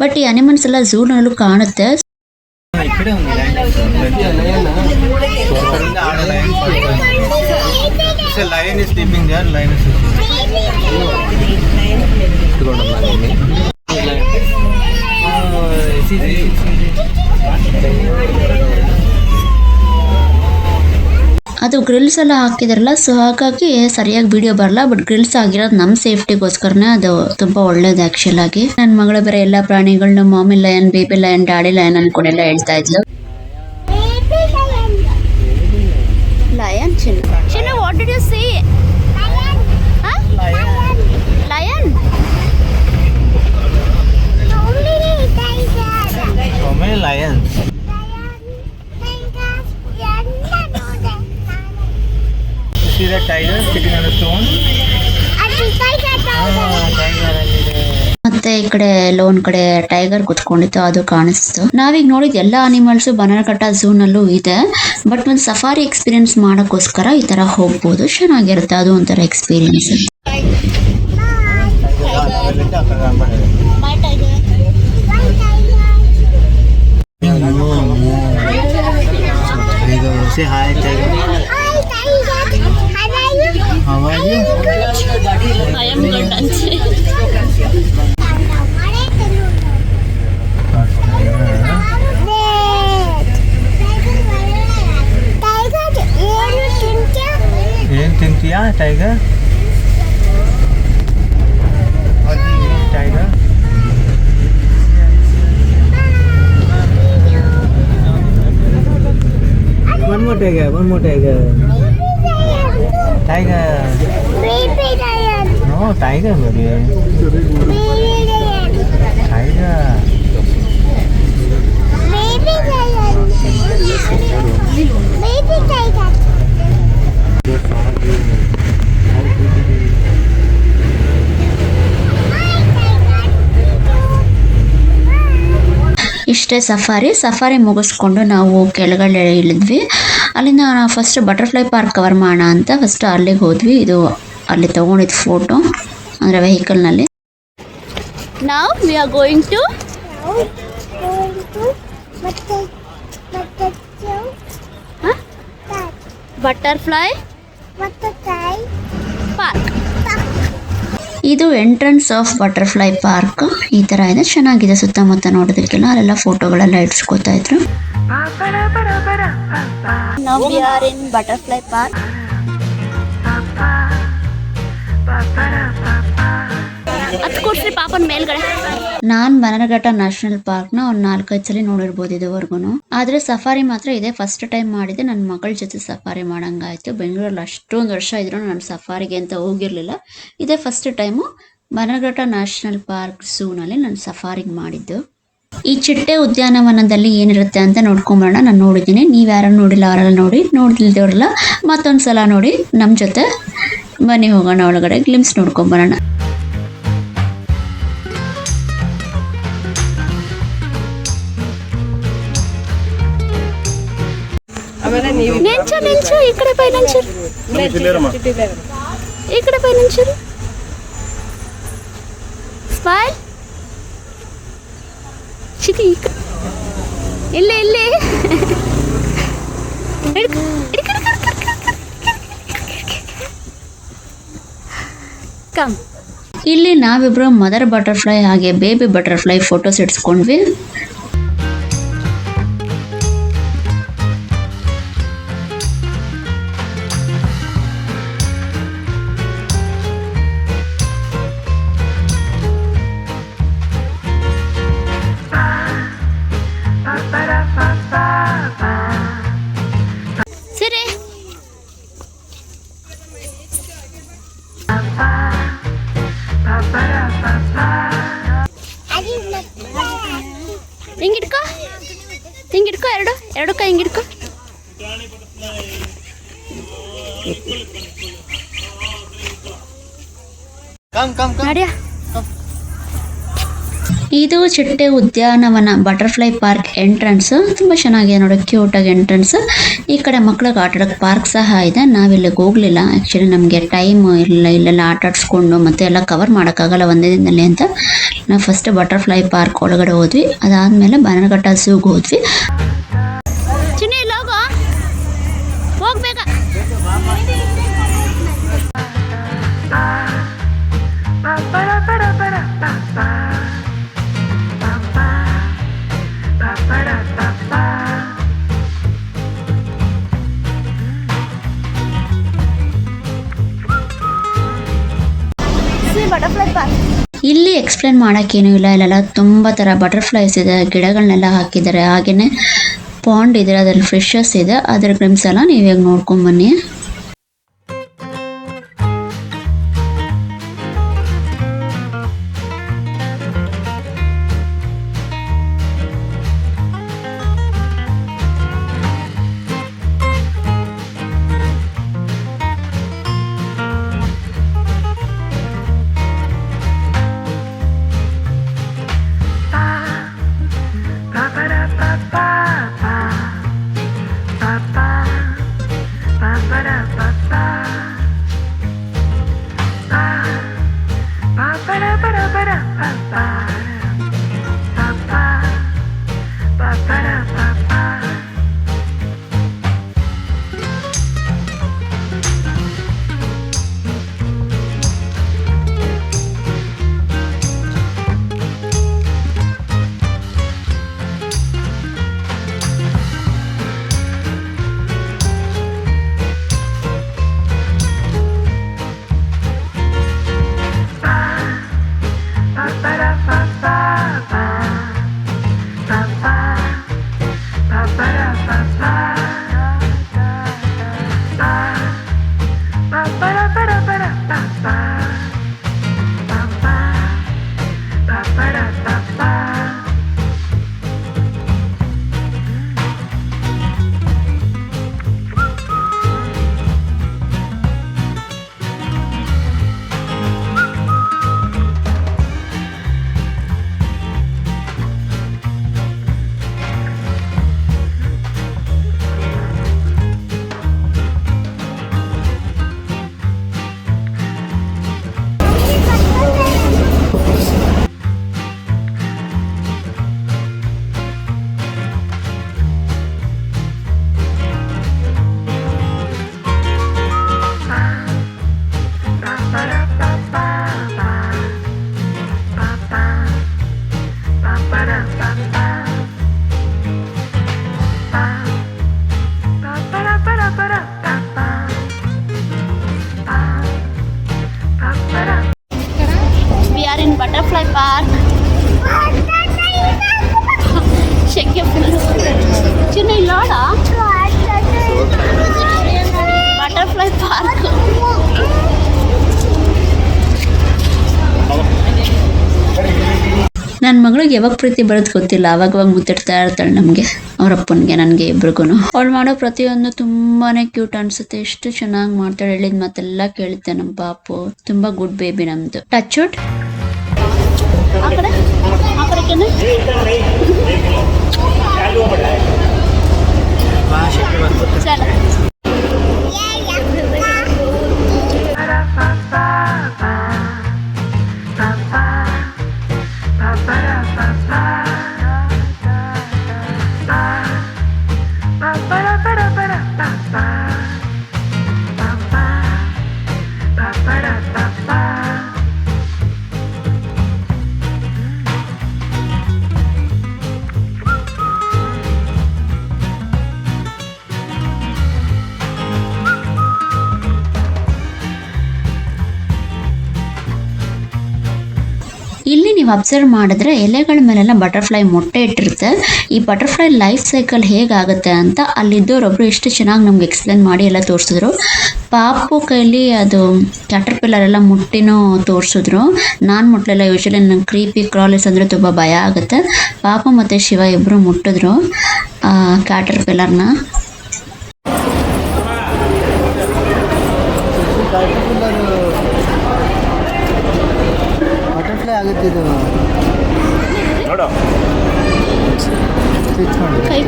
ಬಟ್ ಈ ಅನಿಮಲ್ಸ್ ಎಲ್ಲ ಝೂನಲ್ಲೂ ಕಾಣುತ್ತೆ. Lion is sleeping there. Lion is ಅದು ಗ್ರಿಲ್ಸ್ ಎಲ್ಲ ಹಾಕಿದಾರಲ್ಲ, ಸೊ ಹಾಗಾಗಿ ಸರಿಯಾಗಿ ವಿಡಿಯೋ ಬರಲ್ಲ. ಬಟ್ ಗ್ರಿಲ್ಸ್ ಆಗಿರೋದು ನಮ್ಮ ಸೇಫ್ಟಿಗೋಸ್ಕರನೇ ಅದು ತುಂಬಾ ಒಳ್ಳೇದು ಆಕ್ಚುಲ್ ಆಗಿ. ನನ್ನ ಮಗಳು ಬೇರೆ ಎಲ್ಲ ಪ್ರಾಣಿಗಳನ್ನ mommy lion, baby lion, daddy lion ಅನ್ಕೊಂಡೆಲ್ಲ ಹೇಳ್ತಾ ಇದ್ಲು. ಲಯನ್ ಚಿನ್ನ, what did you see? Lion. How many lions? You see that tiger sitting on a stone? ಮತ್ತೆ ಈ ಕಡೆ ಲೋನ್ ಕಡೆ ಟೈಗರ್ ಕುತ್ಕೊಂಡಿತ್ತು, ಅದು ಕಾಣಿಸ್ತು. ನಾವೀಗ ನೋಡಿದ ಎಲ್ಲ ಅನಿಮಲ್ಸ್ ಬನರಘಟ್ಟ ಝೂನಲ್ಲೂ ಇದೆ. ಬಟ್ ಒಂದು ಸಫಾರಿ ಎಕ್ಸ್ಪೀರಿಯನ್ಸ್ ಮಾಡೋಕ್ಕೋಸ್ಕರ ಈ ತರ ಹೋಗ್ಬೋದು, ಚೆನ್ನಾಗಿರುತ್ತೆ. ಅದು ಒಂಥರ experience. Say hi, tiger. How are you? I am good. one more tiger. Tiger. Baby lion. No, tiger, baby. Baby lion. Tiger. Baby lion. Baby tiger. ಇಷ್ಟೇ ಸಫಾರಿ ಮುಗಿಸ್ಕೊಂಡು ನಾವು ಕೆಳಗಡೆ ಇಳಿದ್ವಿ. ಅಲ್ಲಿಂದ ನಾವು ಫಸ್ಟ್ ಬಟರ್ಫ್ಲೈ ಪಾರ್ಕ್ ಕವರ್ ಮಾಡೋಣ ಅಂತ ಫಸ್ಟ್ ಅಲ್ಲಿಗೆ ಹೋದ್ವಿ. ಇದು ಅಲ್ಲಿ ತಗೊಂಡಿದ್ದು ಫೋಟೋ ಅಂದರೆ ವೆಹಿಕಲ್ನಲ್ಲಿ. ನಾವು we are going to butterfly park. ಇದು ಎಂಟ್ರೆನ್ಸ್ ಆಫ್ ಬಟರ್ಫ್ಲೈ ಪಾರ್ಕ್. ಈ ಥರ ಇದೆ, ಚೆನ್ನಾಗಿದೆ. ಸುತ್ತಮುತ್ತ ನೋಡೋದಕ್ಕೆಲ್ಲ ಅಲ್ಲೆಲ್ಲ ಫೋಟೋಗಳೆಲ್ಲ ಇಡ್ಸ್ಕೊತಾ ಇದ್ರು. Now we are in butterfly park. ಹತ್ತು ಕೊಡ್ಸ್ರಿ ಪಾಪನ್ ಮೇಲ್ಗಡೆ. ನಾನು ಬನರಘಟ್ಟ ನ್ಯಾಷನಲ್ ಪಾರ್ಕ್ನ ಒಂದು 4-5 ಸಲ ನೋಡಿರ್ಬೋದು ಇದುವರೆಗೂ. ಆದರೆ ಸಫಾರಿ ಮಾತ್ರ ಇದೆ ಫಸ್ಟ್ ಟೈಮ್ ಮಾಡಿದೆ. ನನ್ನ ಮಗಳ ಜೊತೆ ಸಫಾರಿ ಮಾಡಂಗಾಯ್ತು. ಬೆಂಗಳೂರಲ್ಲಿ ಅಷ್ಟೊಂದು ವರ್ಷ ಇದ್ರು ನಾನು ಸಫಾರಿಗೆ ಅಂತ ಹೋಗಿರಲಿಲ್ಲ. ಇದೇ ಫಸ್ಟ್ ಟೈಮು ಬನರಘಟ್ಟ ನ್ಯಾಷನಲ್ ಪಾರ್ಕ್ ಝೂನಲ್ಲಿ ನಾನು ಸಫಾರಿಗೆ ಮಾಡಿದ್ದು. ಈ ಚಿಟ್ಟೆ ಉದ್ಯಾನವನದಲ್ಲಿ ಏನಿರುತ್ತೆ ಅಂತ ನೋಡ್ಕೊಂಬರೋಣ. ನಾನು ನೋಡಿದ್ದೀನಿ, ನೀವು ಯಾರು ನೋಡಿಲ್ಲ ಅವರೆಲ್ಲ ನೋಡಿ, ನೋಡಿಲ್ದವ್ರಲ್ಲ ಮತ್ತೊಂದು ಸಲ ನೋಡಿ ನಮ್ಮ ಜೊತೆ ಬನ್ನಿ ಹೋಗೋಣ ಒಳಗಡೆ, ಗ್ಲಿಮ್ಸ್ ನೋಡ್ಕೊಂಬರೋಣ. ನಿಂಚು ಈ ಕಡೆ ಪೈ ನಿಂಚರು, ಈ ಕಡೆ ಪೈ ನಿಂಚರು. ಸ್ಮೈಲ್ ಚಿತಿ ಇಲ್ಲಿ ಕಮ್. ಇಲ್ಲಿ ನಾವಿಬ್ರು ಮದರ್ ಬಟರ್ಫ್ಲೈ ಹಾಗೆ ಬೇಬಿ ಬಟರ್ಫ್ಲೈ ಫೋಟೋಸ್ ಇಡ್ಸ್ಕೊಂಡ್ವಿ. ಸರಿ ಹಿಂಗಿಡ್ಕೋ ಎರಡು ಕೈ ಹಿಂಗಿಡ್ಕೋ. ನಡಿಯಾ. ಇದು ಚಿಟ್ಟೆ ಉದ್ಯಾನವನ ಬಟರ್ಫ್ಲೈ ಪಾರ್ಕ್ ಎಂಟ್ರೆನ್ಸ್. ತುಂಬ ಚೆನ್ನಾಗಿದೆ ನೋಡಿ, ಕ್ಯೂಟಾಗಿ ಎಂಟ್ರೆನ್ಸ್. ಈ ಕಡೆ ಮಕ್ಳಿಗೆ ಆಟಾಡೋಕ್ಕೆ ಪಾರ್ಕ್ ಸಹ ಇದೆ. ನಾವಿಲ್ಲಿಗೆ ಹೋಗಲಿಲ್ಲ, ಆ್ಯಕ್ಚುಲಿ ನಮಗೆ ಟೈಮ್ ಇರಲಿಲ್ಲ. ಇಲ್ಲೆಲ್ಲ ಆಟ ಆಡಿಸ್ಕೊಂಡು ಮತ್ತೆ ಎಲ್ಲ ಕವರ್ ಮಾಡೋಕ್ಕಾಗಲ್ಲ ಒಂದೇ ದಿನದಲ್ಲಿ ಅಂತ ನಾವು ಫಸ್ಟ್ ಬಟರ್ಫ್ಲೈ ಪಾರ್ಕ್ ಒಳಗಡೆ ಹೋದ್ವಿ. ಅದಾದಮೇಲೆ ಬನರಘಟ್ಟ ಝೂಗೆ ಹೋದ್ವಿ. ಚಿನ್ನಿ ಲೋಗೋ ಹೋಗ್ಬೇಕ. Butterfly park. ಇಲ್ಲಿ ಎಕ್ಸ್ಪ್ಲೇನ್ ಮಾಡೋಕ್ಕೇನೂ ಇಲ್ಲ. ಇಲ್ಲೆಲ್ಲ ತುಂಬ ಥರ ಬಟರ್ಫ್ಲೈಸ್ ಇದೆ, ಗಿಡಗಳನ್ನೆಲ್ಲ ಹಾಕಿದ್ದಾರೆ. ಹಾಗೆಯೇ ಪಾಂಡ್ ಇದೆ, ಅದರಲ್ಲಿ ಫಿಶಸ್ ಇದೆ. ಅದರ ಗ್ಲಿಮ್ಸ್ ಎಲ್ಲ ನೀವಾಗ ನೋಡ್ಕೊಂಬನ್ನಿ. Ba ba butterfly park. ಶೆಕೆ ಫುಲ್ ಚಿನ್ನ ಇಲ್ಲೋಡ ಬಟರ್ಫ್ಲೈ ಪಾರ್ಕ್. ನನ್ನ ಮಗಳಿಗೆ ಯಾವಾಗ ಪ್ರೀತಿ ಬರೋದು ಗೊತ್ತಿಲ್ಲ, ಅವಾಗವಾಗ ಮುತ್ತಿಡ್ತಾ ಇರ್ತಾಳೆ ನಮಗೆ, ಅವರಪ್ಪನಿಗೆ ನನಗೆ ಇಬ್ರಿಗೂ. ಅವಳು ಮಾಡೋ ಪ್ರತಿಯೊಂದು ತುಂಬಾನೇ ಕ್ಯೂಟ್ ಅನ್ಸುತ್ತೆ, ಎಷ್ಟು ಚೆನ್ನಾಗಿ ಮಾಡ್ತಾಳೆ. ಹೇಳಿದ ಮಾತೆಲ್ಲ ಕೇಳುತ್ತೆ ನಮ್ಮ ಪಾಪು, ತುಂಬಾ ಗುಡ್ ಬೇಬಿ ನಮ್ದು. Touch wood. ಆ ಕಡೆ ಚಲ. ಇಲ್ಲಿ ನೀವು ಅಬ್ಸರ್ವ್ ಮಾಡಿದ್ರೆ ಎಲೆಗಳ ಮೇಲೆಲ್ಲ ಬಟರ್ಫ್ಲೈ ಮೊಟ್ಟೆ ಇಟ್ಟಿರುತ್ತೆ. ಈ ಬಟರ್ಫ್ಲೈ ಲೈಫ್ ಸೈಕಲ್ ಹೇಗಾಗುತ್ತೆ ಅಂತ ಅಲ್ಲಿದ್ದವರೊಬ್ರು ಎಷ್ಟು ಚೆನ್ನಾಗಿ ನಮ್ಗೆ ಎಕ್ಸ್ಪ್ಲೇನ್ ಮಾಡಿ ಎಲ್ಲ ತೋರಿಸಿದ್ರು. ಪಾಪು ಕೈಲಿ ಅದು ಕ್ಯಾಟರ್ಪಿಲ್ಲರ್ ಎಲ್ಲ ಮುಟ್ಟಿನೂ ತೋರಿಸಿದ್ರು. ನಾನು ಮುಟ್ಟಲಿಲ್ಲ, ಯೂಶಲಿ ನಂಗೆ ಕ್ರೀಪಿ ಕ್ರಾಲಿಸ್ ಅಂದರೆ ತುಂಬ ಭಯ ಆಗುತ್ತೆ. ಪಾಪು ಮತ್ತು ಶಿವ ಇಬ್ಬರು ಮುಟ್ಟಿದ್ರು ಕ್ಯಾಟರ್ಪಿಲ್ಲರ್ನ. ಬಟರ್ಫ್ಲೈ ಆಗುತ್ತೆ ಇದು.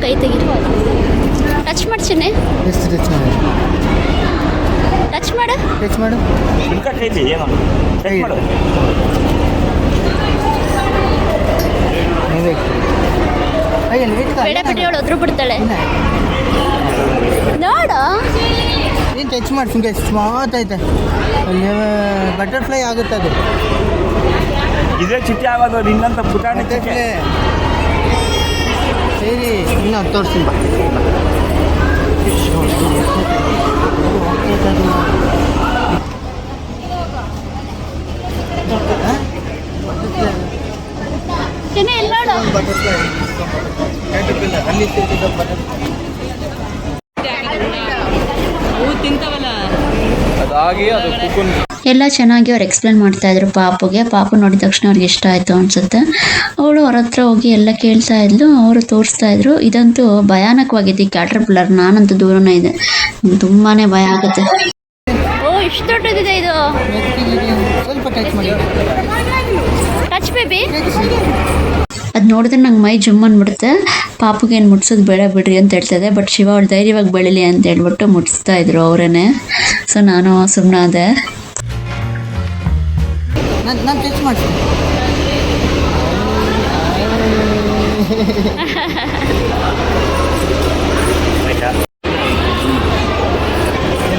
ಕೈ ತೆಗೀರಿ. ಟಚ್ ಮಾಡಿ ಚಿನ್ನೆ. ಎಷ್ಟು ಟಚ್ ಮಾಡಿ? ಟಚ್ ಮಾಡು. ಟಚ್ ಮಾಡು. ಬೇಡ ಬಿಡಿ, ಅವಳು ಒದ್ರು ಬಿಡ್ತಾಳೆ. ನೋಡ ಏನು ಟಚ್ ಮಾಡಿ ಸುಮ್ಮನೆ ಸ್ಮಾತ್ ಐತೆ. ಅಲ್ಲಿ ಬಟರ್ಫ್ಲೈ ಆಗುತ್ತೆ ಅದು. ಇದೇ ಚಿಟ್ಟೆ ಆಗೋದು ಇನ್ನಂತ ಪುಟಾಣಿ ಚಿಟ್ಟೆ. ಸರಿ ಇನ್ನು ತೋರಿಸ್ತೀನಿ ಬಾ. ಚಿನ್ನೆ ಎಲ್ಲ ನೋಡು. ಬಟರ್ಫ್ಲೈ ಅಲ್ಲಿ ಬಟರ್ಫ್ಲೈ ಎಲ್ಲ ಚೆನ್ನಾಗಿ ಅವ್ರು ಎಕ್ಸ್ಪ್ಲೇನ್ ಮಾಡ್ತಾ ಇದ್ರು ಪಾಪುಗೆ. ಪಾಪು ನೋಡಿದ ತಕ್ಷಣ ಅವ್ರಿಗೆ ಇಷ್ಟ ಆಯ್ತು ಅನ್ಸುತ್ತೆ. ಅವಳು ಅವ್ರ ಹತ್ರ ಹೋಗಿ ಎಲ್ಲ ಕೇಳ್ತಾ ಇದ್ಲು, ಅವರು ತೋರಿಸ್ತಾ ಇದ್ರು. ಇದಂತೂ ಭಯಾನಕವಾಗಿದೆ ಈ ಕ್ಯಾಟರ್ಪಿಲ್ಲರ್. ನಾನಂತೂ ದೂರನೇ ಇದೆ, ತುಂಬಾನೇ ಭಯ ಆಗುತ್ತೆ. ಓ ಇಷ್ಟು ದೊಡ್ಡದಿದೆ ಇದು. ಸ್ವಲ್ಪ ಟಚ್ ಮಾಡಿ. Touch baby. ಅದು ನೋಡಿದ್ರೆ ನಂಗೆ ಮೈ ಜುಮ್ ಅಂದ್ಬಿಡುತ್ತೆ. ಪಾಪುಗೆ ಏನು ಮುಟ್ಸೋದು ಬೇಡ ಬಿಡ್ರಿ ಅಂತ ಹೇಳ್ತದೆ. ಬಟ್ ಶಿವ ಅವಳು ಧೈರ್ಯವಾಗಿ ಬೆಳಿಲಿ ಅಂತ ಹೇಳ್ಬಿಟ್ಟು ಮುಟ್ಸ್ತಾ ಇದ್ರು ಅವರೇನೆ. ಸೊ ನಾನು ಸುಮ್ಮನಾದೆ. ನಾನು ಟಚ್ ಮಾಡ್ತೀನಿ.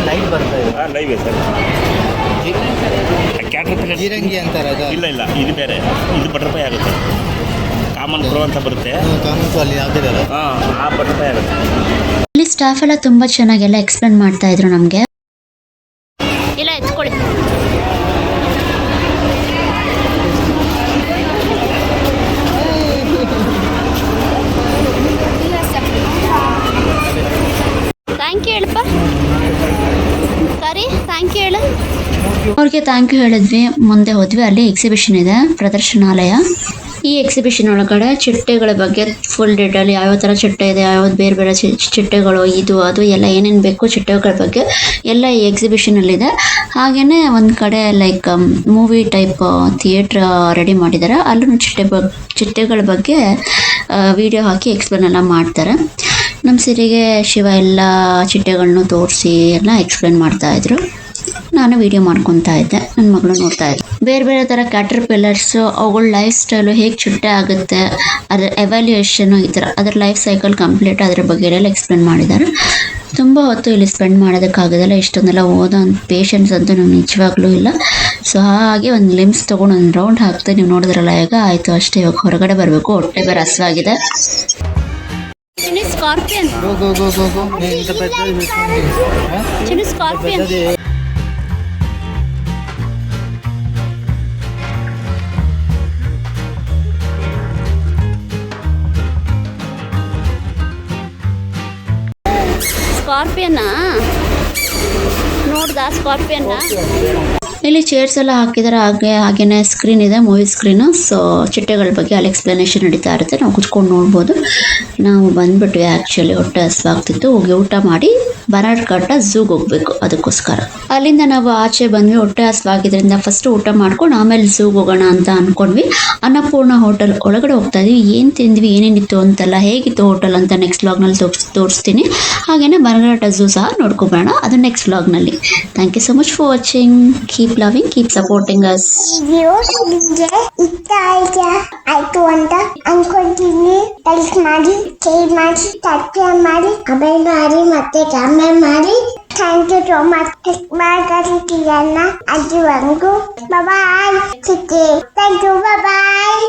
ಲೈಟ್ ಬರ್ತಾ ಇದೆ. Live sir. ಕ್ಯಾಟರ್ಪಿಲ್ಲರ್ ಜೀರಂಗಿ ಅಂತಾರೆ ಅದು. ಇಲ್ಲ ಇದು ಬೇರೆ, ಇದು ಬಟರ್ಫ್ಲೈ ಆಗುತ್ತೆ. ಕಾಮನ್ ಪ್ರೋ ಅಂತ ಬರುತ್ತೆ. ಕಾಮನ್ ಅಲ್ಲಿ ಯಾವುದಿದೆಯಲ್ಲ ಆ ಬಟರ್ಫ್ಲೈ ಆಗುತ್ತೆ. ಇಲ್ಲಿ ಸ್ಟಾಫ್ ಎಲ್ಲ ತುಂಬ ಚೆನ್ನಾಗೆಲ್ಲ ಎಕ್ಸ್ಪ್ಲೇನ್ ಮಾಡ್ತಾ ಇದ್ರು ನಮಗೆ. ಇಲ್ಲ ಎತ್ಕೊಳ್ಳಿ. ಥ್ಯಾಂಕ್ ಯು ಹೇಳಪ್ಪ. ಸರಿ ಥ್ಯಾಂಕ್ ಯು ಹೇಳು. ಅವ್ರಿಗೆ ಥ್ಯಾಂಕ್ ಯು ಹೇಳಿದ್ವಿ. ಮುಂದೆ ಹೋದ್ವಿ. ಅಲ್ಲಿ ಎಕ್ಸಿಬಿಷನ್ ಇದೆ, ಪ್ರದರ್ಶನಾಲಯ. ಈ ಎಕ್ಸಿಬಿಷನ್ ಒಳಗಡೆ ಚಿಟ್ಟೆಗಳ ಬಗ್ಗೆ ಫುಲ್ ಡೀಟೇಲ್, ಯಾವ್ಯಾವ ಥರ ಚಿಟ್ಟೆ ಇದೆ, ಯಾವ್ಯಾವ ಬೇರೆ ಬೇರೆ ಚಿಟ್ಟೆಗಳು, ಇದು ಅದು ಎಲ್ಲ ಏನೇನು ಬೇಕು ಚಿಟ್ಟೆಗಳ ಬಗ್ಗೆ ಎಲ್ಲ ಈ ಎಕ್ಸಿಬಿಷನಲ್ಲಿದೆ. ಹಾಗೆಯೇ ಒಂದು ಕಡೆ like movie type theatre ready ಮಾಡಿದ್ದಾರೆ. ಅಲ್ಲೂ ಚಿಟ್ಟೆಗಳ ಬಗ್ಗೆ ವಿಡಿಯೋ ಹಾಕಿ ಎಕ್ಸ್ಪ್ಲೇನ್ ಎಲ್ಲ ಮಾಡ್ತಾರೆ. ನಮ್ಮ ಸಿರಿಗೆ ಶಿವ ಎಲ್ಲ ಚಿಟ್ಟೆಗಳನ್ನೂ ತೋರಿಸಿ ಎಲ್ಲ ಎಕ್ಸ್ಪ್ಲೇನ್ ಮಾಡ್ತಾಯಿದ್ರು. ನಾನು ವಿಡಿಯೋ ಮಾಡ್ಕೊತಾ ಇದ್ದೆ, ನನ್ನ ಮಗಳು ನೋಡ್ತಾ ಇದ್ದೆ. ಬೇರೆ ಬೇರೆ ಥರ ಕ್ಯಾಟರ್ಪಿಲ್ಲರ್ಸು, ಅವುಗಳ ಲೈಫ್ ಸ್ಟೈಲು ಹೇಗೆ ಚಿಟ್ಟೆ ಆಗುತ್ತೆ, ಅದರ ಎವ್ಯಾಲ್ಯೂಯೇಷನು, ಈ ಥರ ಅದರ ಲೈಫ್ ಸೈಕಲ್ ಕಂಪ್ಲೀಟ್ ಅದ್ರ ಬಗ್ಗೆ ಎಲ್ಲ ಎಕ್ಸ್ಪ್ಲೇನ್ ಮಾಡಿದ್ದಾರೆ. ತುಂಬ ಹೊತ್ತು ಇಲ್ಲಿ ಸ್ಪೆಂಡ್ ಮಾಡೋದಕ್ಕಾಗೋದಿಲ್ಲ. ಇಷ್ಟೊಂದೆಲ್ಲ ಓದೋ ಪೇಷನ್ಸ್ ಅಂತೂ ನಮ್ಗೆ ನಿಜವಾಗ್ಲೂ ಇಲ್ಲ. ಸೊ ಹಾಗೆ ಒಂದು ಲಿಮ್ಸ್ ತೊಗೊಂಡು ಒಂದು ರೌಂಡ್ ಹಾಕ್ತೆ. ನೀವು ನೋಡಿದ್ರಲ್ಲ ಈಗ ಆಯಿತು ಅಷ್ಟೇ. ಇವಾಗ ಹೊರಗಡೆ ಬರಬೇಕು, ಹೊಟ್ಟೆ ಬೇರೆ ಹಸಿವಾಗಿದೆ. ಸ್ಕಾರ್ಪಿಯನ್ ಸ್ಕಾರ್ಪಿಯನ್ ಸ್ಕಾರ್ಪಿಯನ್ನ ನೋಡ್ದ ಸ್ಕಾರ್ಪಿಯನ್ನ. ಇಲ್ಲಿ ಚೇರ್ಸ್ ಎಲ್ಲ ಹಾಕಿದಾರೆ, ಹಾಗೇನೆ ಸ್ಕ್ರೀನ್ ಇದೆ, ಮೂವಿ ಸ್ಕ್ರೀನು. ಸೊ ಚಿಟ್ಟೆಗಳ ಬಗ್ಗೆ ಅಲ್ಲಿ ಎಕ್ಸ್ಪ್ಲನೇಷನ್ ನಡೀತಾ ಇರುತ್ತೆ, ನಾವು ಕುತ್ಕೊಂಡು ನೋಡ್ಬೋದು. ನಾವು ಬಂದ್ಬಿಟ್ವಿ, ಆ್ಯಕ್ಚುಲಿ ಹೊಟ್ಟೆ ಹಸ್ವಾಗ್ತಿತ್ತು. ಹೋಗಿ ಊಟ ಮಾಡಿ ಬನರ್ಘಟ್ಟ ಝೂಗೆ ಹೋಗ್ಬೇಕು, ಅದಕ್ಕೋಸ್ಕರ ಅಲ್ಲಿಂದ ನಾವು ಆಚೆ ಬಂದ್ವಿ. ಹೊಟ್ಟೆ ಹಸ್ವಾಗಿದ್ರಿಂದ ಫಸ್ಟ್ ಊಟ ಮಾಡ್ಕೊಂಡು ಆಮೇಲೆ ಝೂಗೆ ಹೋಗೋಣ ಅಂತ ಅಂದ್ಕೊಂಡ್ವಿ. ಅನ್ನಪೂರ್ಣ ಹೋಟೆಲ್ ಒಳಗಡೆ ಹೋಗ್ತಾ ಇದ್ವಿ. ಏನು ತಿಂದ್ವಿ, ಏನೇನಿತ್ತು ಅಂತೆಲ್ಲ, ಹೇಗಿತ್ತು ಹೋಟೆಲ್ ಅಂತ ನೆಕ್ಸ್ಟ್ ವ್ಲಾಗ್ನಲ್ಲಿ ತೋರಿಸ್ತೀನಿ. ಹಾಗೇನೆ ಬನರ್ಘಟ್ಟ ಝೂ ಸಹ ನೋಡ್ಕೊಬೇಡ, ಅದು ನೆಕ್ಸ್ಟ್ ವ್ಲಾಗ್ನಲ್ಲಿ. Thank you so much for watching. Keep loving, keep supporting us. Video ನಿಮಗೆ ಇಷ್ಟ ಆಯ್ತು ಅಂತ ಅನ್ಕೊಂತೀನಿ. ಲೈಕ್ ಮಾಡಿ, ಶೇರ್ ಮಾಡಿ, ಸಬ್ಸ್ಕ್ರೈಬ್ ಮಾಡಿ, ಕಮೆಂಟ್ ಮಾಡಿ, ಮತ್ತೆ ಕಾಮೆಂಟ್ ಮಾಡಿ. Thank you so much. ಮಾತಾಡ್ತಿರಲ್ಲ ಅಲ್ಲಿವರೆಗೂ ಬಾಯ್. Thank you, bye.